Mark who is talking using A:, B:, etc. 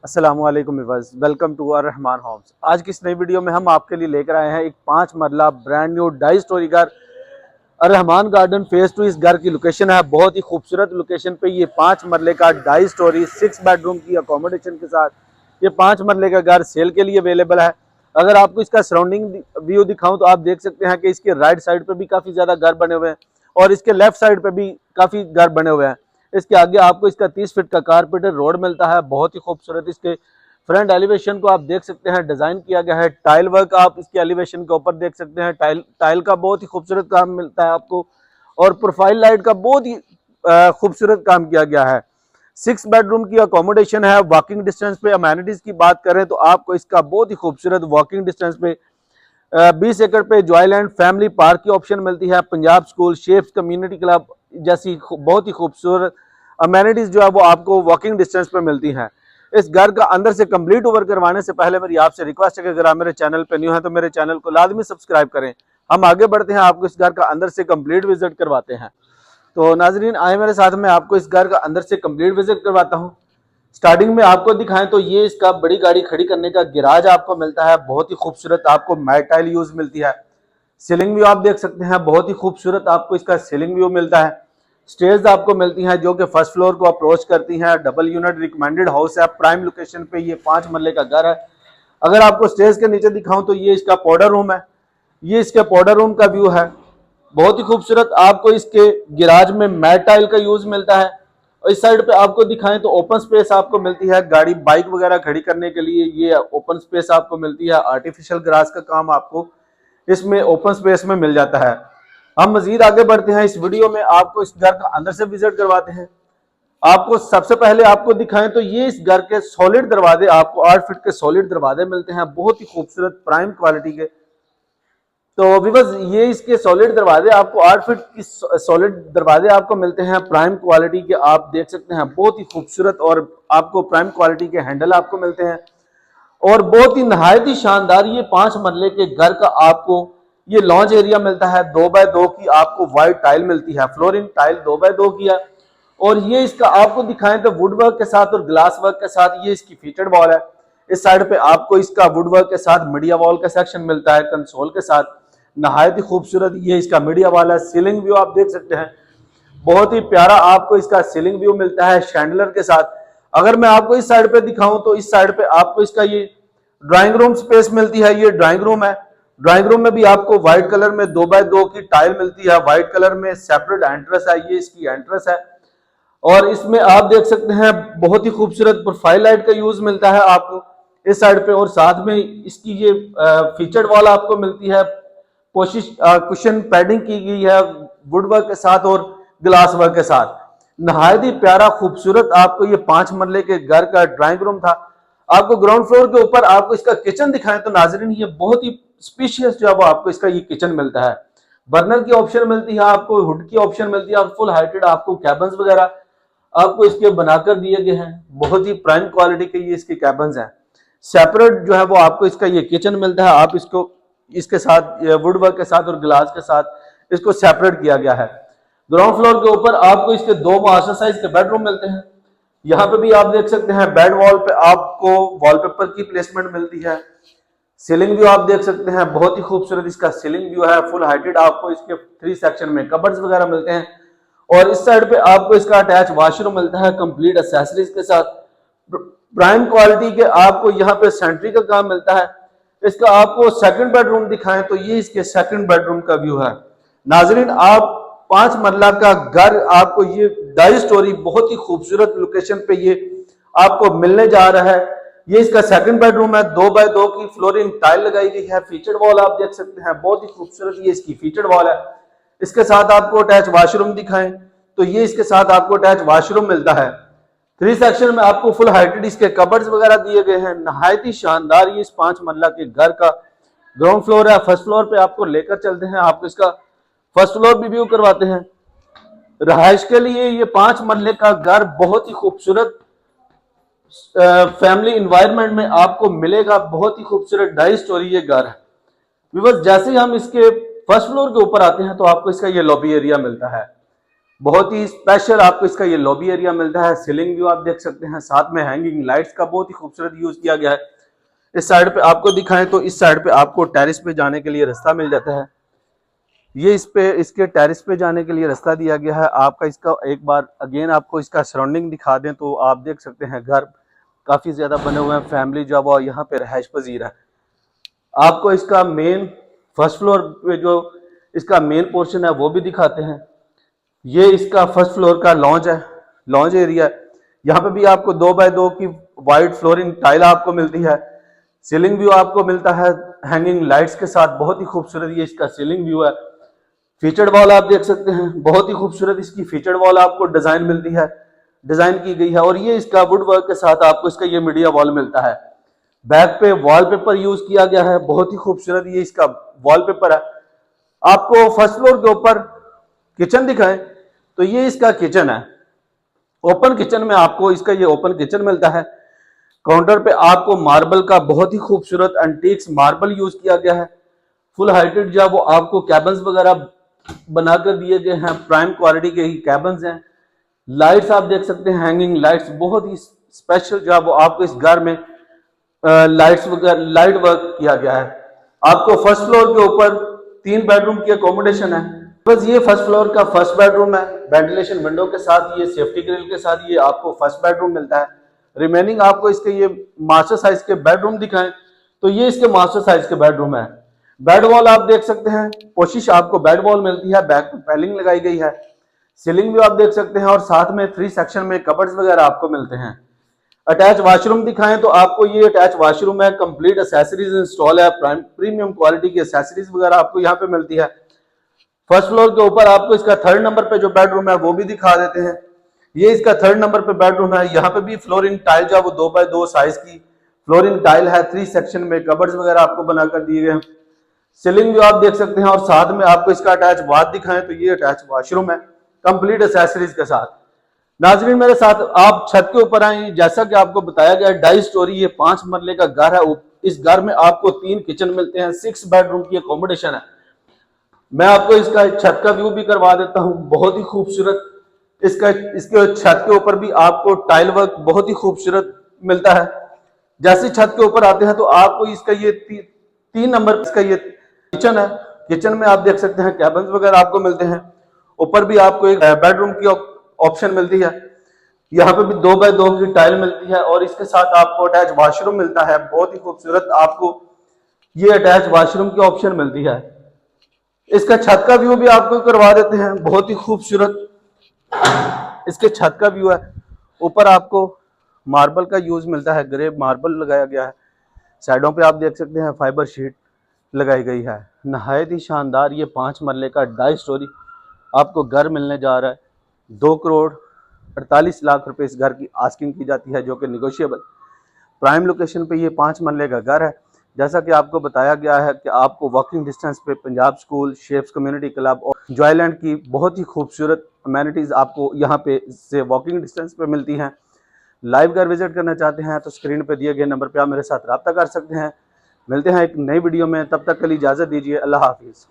A: अस्सलामुअलैकुम viewers, welcome to our Rahman homes. आज की इस नई वीडियो में हम आपके लिए लेकर आए हैं एक 5 मरला ब्रांड न्यू डाई स्टोरी घर रहमान गार्डन फेज 2। इस घर की लोकेशन है बहुत ही खूबसूरत लोकेशन पे। ये 5 मरले का डाई स्टोरी 6 बेडरूम की अकोमोडेशन के साथ ये 5 मरले का घर सेल के लिए अवेलेबल है। अगर आपको इसका सराउंडिंग व्यू दिखाऊं तो आप देख सकते हैं कि इसके राइट साइड पे भी काफ़ी ज़्यादा घर बने हुए हैं और इसके लेफ्ट साइड पे भी काफ़ी घर बने हुए हैं। इसके आगे आपको इसका 30 फीट का कारपेटेड रोड मिलता है, बहुत ही खूबसूरत। इसके फ्रंट एलिवेशन को आप देख सकते हैं, डिजाइन किया गया है। टाइल वर्क आप इसके एलिवेशन के ऊपर देख सकते हैं। टाइल का बहुत ही खूबसूरत काम मिलता है आपको और प्रोफाइल लाइट का बहुत ही खूबसूरत काम किया गया है। 6 बेडरूम की अकोमोडेशन है। वॉकिंग डिस्टेंस पे अमेनिटीज की बात करें तो आपको इसका बहुत ही खूबसूरत वॉकिंग डिस्टेंस पे 20 एकड़ पे जॉयलैंड फैमिली पार्क की ऑप्शन मिलती है। Punjab school, chefs community club जैसी बहुत ही खूबसूरत अमेनिटीज जो है वो आपको वॉकिंग डिस्टेंस पे मिलती हैं। इस घर का अंदर से कंप्लीट ओवर करवाने से पहले मेरी आपसे रिक्वेस्ट है कि अगर आप मेरे चैनल पे न्यू हैं तो मेरे चैनल को लाजमी सब्सक्राइब करें। हम आगे बढ़ते हैं, आपको इस घर का अंदर से कंप्लीट विजिट करवाते हैं। तो नाजरीन आए मेरे साथ में, आपको इस घर का अंदर से कंप्लीट विजिट करवाता हूँ। स्टार्टिंग में आपको दिखाएं तो ये इसका बड़ी गाड़ी खड़ी करने का गिराज आपको मिलता है। बहुत ही खूबसूरत आपको मैट टाइल यूज मिलती है। सीलिंग व्यू आप देख सकते हैं, बहुत ही खूबसूरत आपको इसका सीलिंग व्यू मिलता है। स्टेज आपको मिलती हैं जो कि फर्स्ट फ्लोर को अप्रोच करती हैं। डबल यूनिट रिकमेंडेड हाउस है, प्राइम लोकेशन पे ये 5 मरले का घर है। अगर आपको स्टेज के नीचे दिखाऊं तो ये इसका पाउडर रूम है। ये इसके पाउडर रूम का व्यू है, बहुत ही खूबसूरत। आपको इसके गिराज में मैट टाइल का यूज मिलता है। और इस साइड पे आपको दिखाएं तो ओपन स्पेस आपको मिलती है, गाड़ी बाइक वगैरह खड़ी करने के लिए ये ओपन स्पेस आपको मिलती है। आर्टिफिशियल ग्रास का काम आपको इसमें ओपन स्पेस में मिल जाता है। हम मजीद आगे बढ़ते हैं, इस वीडियो में आपको इस घर का अंदर से विजिट करवाते हैं। आपको सबसे पहले आपको दिखाएं तो ये इस घर के सॉलिड दरवाजे आपको 8 फीट के सॉलिड दरवाजे मिलते हैं, बहुत ही खूबसूरत प्राइम क्वालिटी के। तो विवस ये इसके सॉलिड दरवाजे आपको 8 फीट की सॉलिड दरवाजे आपको मिलते हैं प्राइम क्वालिटी के। आप देख सकते हैं बहुत ही खूबसूरत और आपको प्राइम क्वालिटी के हैंडल आपको मिलते हैं और बहुत ही नहायत ही शानदार ये 5 मरले के घर का आपको ये लॉन्च एरिया मिलता है। 2x2 की आपको व्हाइट टाइल मिलती है, फ्लोरिंग टाइल 2x2 की है। और ये इसका आपको दिखाएं तो वुड वर्क के साथ और ग्लास वर्क के साथ ये इसकी फीचर्ड वॉल है। इस साइड पे आपको इसका वुड वर्क के साथ मीडिया वॉल का सेक्शन मिलता है कंसोल के साथ, नहायत ही खूबसूरत ये इसका मीडिया वॉल है। सीलिंग व्यू आप देख सकते हैं, बहुत ही प्यारा आपको इसका सीलिंग व्यू मिलता है शैंडलर के साथ। अगर मैं आपको इस साइड पे दिखाऊं तो इस साइड पे आपको इसका ये ड्राइंग रूम स्पेस मिलती है। ये ड्राइंग रूम है। ड्राइंग रूम में भी आपको व्हाइट कलर में 2x2 की टाइल मिलती है। व्हाइट कलर में सेपरेट एंट्रेंस है, ये इसकी एंट्रेंस है। और इसमें आप देख सकते हैं बहुत ही खूबसूरत प्रोफाइल लाइट का यूज मिलता है आपको इस साइड पे। और साथ में इसकी ये फीचर्ड वॉल आपको मिलती है, कोशिश कुशन पैडिंग की गई है वुड वर्क के साथ और ग्लास वर्क के साथ। नहायत ही प्यारा खूबसूरत आपको ये 5 मरले के घर का ड्राइंग रूम था। आपको ग्राउंड फ्लोर के ऊपर आपको इसका किचन दिखाएं तो नाजरीन ये बहुत ही स्पेशियस जो है वो आपको इसका ये किचन मिलता है। बर्नर की ऑप्शन मिलती है, आपको हुड की ऑप्शन मिलती है, फुल हाइटेड आपको कैबन्स वगैरह आपको इसके बनाकर दिए गए हैं। बहुत ही प्राइम क्वालिटी के ये इसके कैबन्स हैं। सेपरेट जो है वो आपको इसका ये किचन मिलता है। आप इसको इसके साथ वुड वर्क के साथ और ग्लास के साथ इसको सेपरेट किया गया है। ग्राउंड फ्लोर के ऊपर आपको इसके 2 मास्टर साइज के बेडरूम मिलते हैं। यहाँ पे भी आप देख सकते हैं बेड वॉल पे आपको वॉलपेपर की प्लेसमेंट मिलती है। सीलिंग व्यू आप देख सकते हैं, बहुत ही खूबसूरत इसका सीलिंग व्यू है, फुल हाइटेड। आपको इसके 3 सेक्शन में कबर्ड्स वगैरह मिलते हैं। और इस साइड पे आपको इसका अटैच वॉशरूम मिलता है कंप्लीट एक्सेसरीज के साथ। प्राइम क्वालिटी के आपको यहाँ पे सेंट्री का काम मिलता है। इसका आपको सेकंड बेडरूम दिखाएं तो ये इसके सेकंड बेडरूम का व्यू है। नाजरीन आप 5 मरला का घर आपको ये डाई स्टोरी बहुत ही खूबसूरत लोकेशन पे ये आपको मिलने जा रहा है। ये इसका सेकंड बेडरूम है। 2x2 की फ्लोरिंग टाइल लगाई गई है। फीचर्ड वॉल आप देख सकते हैं, बहुत ही खूबसूरत ये इसकी फीचर्ड वॉल है। इसके साथ आपको अटैच वॉशरूम दिखाएं तो ये इसके साथ आपको अटैच वॉशरूम मिलता है। 3 सेक्शन में आपको फुल हाइटेड इसके कबर्ड्स वगैरह दिए गए हैं। नहायत ही शानदार ये इस 5 मरला के घर का ग्राउंड फ्लोर है। फर्स्ट फ्लोर पे आपको लेकर चलते हैं, आपको इसका फर्स्ट फ्लोर भी व्यू करवाते हैं। रहायश के लिए ये 5 मरले का घर बहुत ही खूबसूरत फैमिली इन्वायरमेंट में आपको मिलेगा। बहुत ही खूबसूरत डाई स्टोरी ये घर है। विवस जैसे ही हम इसके फर्स्ट फ्लोर के ऊपर आते हैं तो आपको इसका ये लॉबी एरिया मिलता है। बहुत ही स्पेशल आपको इसका ये लॉबी एरिया मिलता है। सीलिंग व्यू आप देख सकते हैं, साथ में हैंगिंग लाइट्स का बहुत ही खूबसूरत यूज किया गया है। इस साइड पे आपको दिखाएं तो इस साइड पे आपको टेरिस पे जाने के लिए रास्ता मिल जाता है। ये इसके टेरिस पे जाने के लिए रास्ता दिया गया है। आपका इसका एक बार अगेन आपको इसका सराउंडिंग दिखा दें तो आप देख सकते हैं घर काफी ज्यादा बने हुए हैं, फैमिली जो वो यहाँ पे रहायश पजीर है। आपको इसका मेन फर्स्ट फ्लोर पे जो इसका मेन पोर्शन है वो भी दिखाते हैं। ये इसका फर्स्ट फ्लोर का लॉन्ज है, लॉन्ज एरिया है। यहाँ पे भी आपको 2x2 की वाइट फ्लोरिंग टाइल आपको मिलती है। सीलिंग व्यू आपको मिलता है हैंगिंग लाइट्स के साथ, बहुत ही खूबसूरत ये इसका सीलिंग व्यू है। फीचर्ड वॉल आप देख सकते हैं, बहुत ही खूबसूरत इसकी फीचर्ड वॉल आपको डिजाइन मिलती है, डिजाइन की गई है। और ये इसका वुड वर्क के साथ आपको इसका ये मीडिया वॉल मिलता है। बैक पे वॉलपेपर यूज किया गया है, बहुत ही खूबसूरत ये इसका वॉलपेपर है। आपको फर्स्ट फ्लोर के ऊपर किचन दिखाएं तो ये इसका किचन है। ओपन किचन में आपको इसका ये ओपन किचन मिलता है। काउंटर पे आपको मार्बल का बहुत ही खूबसूरत एंटीक्स मार्बल यूज किया गया है। फुल हाइटेड जो वो आपको कैबन्स वगैरह बनाकर दिए गए हैं, प्राइम क्वालिटी के ही कैबन्स हैं। लाइट्स आप देख सकते हैं, हैंगिंग लाइट्स बहुत ही स्पेशल जो वो आपको इस घर में लाइट्स वगैरह लाइट वर्क किया गया है। आपको फर्स्ट फ्लोर के ऊपर 3 बेडरूम की अकोमोडेशन है। बस ये फर्स्ट फ्लोर का फर्स्ट बेडरूम है, वेंटिलेशन विंडो के साथ, ये सेफ्टी ग्रिल के साथ ये आपको फर्स्ट बेडरूम मिलता है। रिमेनिंग आपको इसके ये मास्टर साइज के बेडरूम दिखाएं तो ये इसके मास्टर साइज के बेडरूम है। बेड वॉल आप देख सकते हैं, कोशिश आपको बेड वॉल मिलती है, बैक पे पैलिंग लगाई गई है। सीलिंग भी आप देख सकते हैं और साथ में 3 सेक्शन में कबर्ड्स वगैरह आपको मिलते हैं। अटैच वॉशरूम दिखाएं तो आपको ये अटैच वॉशरूम है, कंप्लीट एसेसरीज इंस्टॉल है, प्रीमियम क्वालिटी की एसेसरीज वगैरह आपको यहाँ पे मिलती है। फर्स्ट फ्लोर के ऊपर आपको इसका 3rd नंबर पे जो बेडरूम है वो भी दिखा देते हैं। ये इसका 3rd नंबर पे बेडरूम है। यहाँ पे भी फ्लोरिंग टाइल जो वो 2x2 साइज की फ्लोरिंग टाइल है। 3 सेक्शन में कबर्ड्स वगैरह आपको बनाकर दिए गए हैं। सीलिंग भी आप देख सकते हैं और साथ में आपको इसका अटैच बाथ दिखाएं तो ये अटैच वॉशरूम है, कंप्लीट एसेसरीज के साथ। नाजरीन मेरे साथ आप छत के ऊपर आए, जैसा कि आपको बताया गया 2.5 स्टोरी ये 5 मरले का घर है। इस घर में आपको 3 किचन मिलते हैं, 6 बेडरूम की अकोमोडेशन है। मैं आपको इसका छत का व्यू भी करवा देता हूं, बहुत ही खूबसूरत इसके छत के ऊपर भी आपको टाइल वर्क बहुत ही खूबसूरत मिलता है। जैसे छत के ऊपर आते हैं तो आपको इसका ये 3 नंबर इसका ये किचन है। किचन में आप देख सकते हैं कैबिन्स वगैरह आपको मिलते हैं। ऊपर भी आपको एक बेडरूम की ऑप्शन मिलती है। यहाँ पे भी 2x2 की टाइल मिलती है और इसके साथ आपको अटैच वॉशरूम मिलता है। बहुत ही खूबसूरत आपको ये अटैच वॉशरूम की ऑप्शन मिलती है। इसका छत का व्यू भी आपको करवा देते हैं, बहुत ही खूबसूरत इसके छत का व्यू है। ऊपर आपको मार्बल का यूज मिलता है, ग्रे मार्बल लगाया गया है। साइडों पे आप देख सकते हैं फाइबर शीट लगाई गई है। नहायत ही शानदार ये 5 मरले का 2.5 स्टोरी आपको घर मिलने जा रहा है। 2 करोड़ 48 लाख रुपए इस घर की आस्किंग की जाती है, जो कि निगोशिएबल। प्राइम लोकेशन पे ये 5 मरले का घर है। जैसा कि आपको बताया गया है कि आपको वॉकिंग डिस्टेंस पे Punjab school, chefs community club और जॉयलैंड की बहुत ही खूबसूरत अमेनिटीज़ आपको यहाँ पे से वॉकिंग डिस्टेंस पे मिलती हैं। लाइव घर विजिट करना चाहते हैं तो स्क्रीन पे दिए गए नंबर पे आप मेरे साथ रब्ता कर सकते हैं। मिलते हैं एक नई वीडियो में, तब तक के लिए इजाज़त दीजिए। अल्लाह हाफिज़।